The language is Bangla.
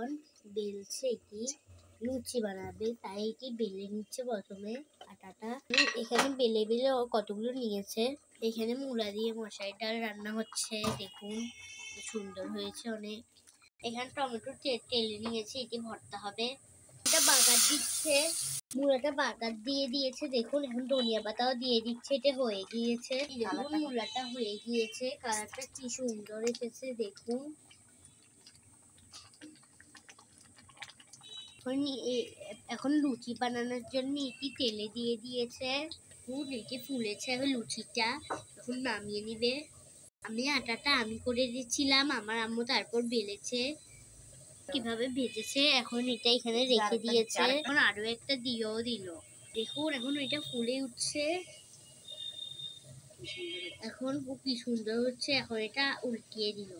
এখন বেলছে, এটি লুচি বানাবে তাই এটি বেলে নিচ্ছে প্রথমে আটাটা। এখানে বেলে বেলে কতগুলো নিয়েছে। এখানে মূলা দিয়ে মশাই ডাল রান্না হচ্ছে, দেখুন সুন্দর হয়েছে অনেক। এখানে টমেটো তেলে নিয়েছে, এটি ভর্তা হবে। এটা বাগার দিচ্ছে, মূলাটা বাগার দিয়ে দিয়েছে, দেখুন এখন ধনিয়া পাতাও দিয়ে দিচ্ছে। এটা হয়ে গিয়েছে, দেখুন মূলাটা হয়ে গিয়েছে, কালারটা কি সুন্দর এসেছে দেখুন। এখন লুচি বানানোর জন্য এটি তেলে দিয়ে দিয়েছে, এটি ফুলেছে। এখন লুচিটা এখন নামিয়ে নিবে। আটাটা আমি করে দিচ্ছিলাম, আমার আম্মু তারপর বেলেছে, কিভাবে ভেজেছে। এখন এটা এখানে রেখে দিয়েছে, এখন আরো একটা দিয়েও দিল। দেখুন এখন এটা ফুলে উঠছে, এখন কি সুন্দর হচ্ছে। এখন এটা উল্টিয়ে দিল।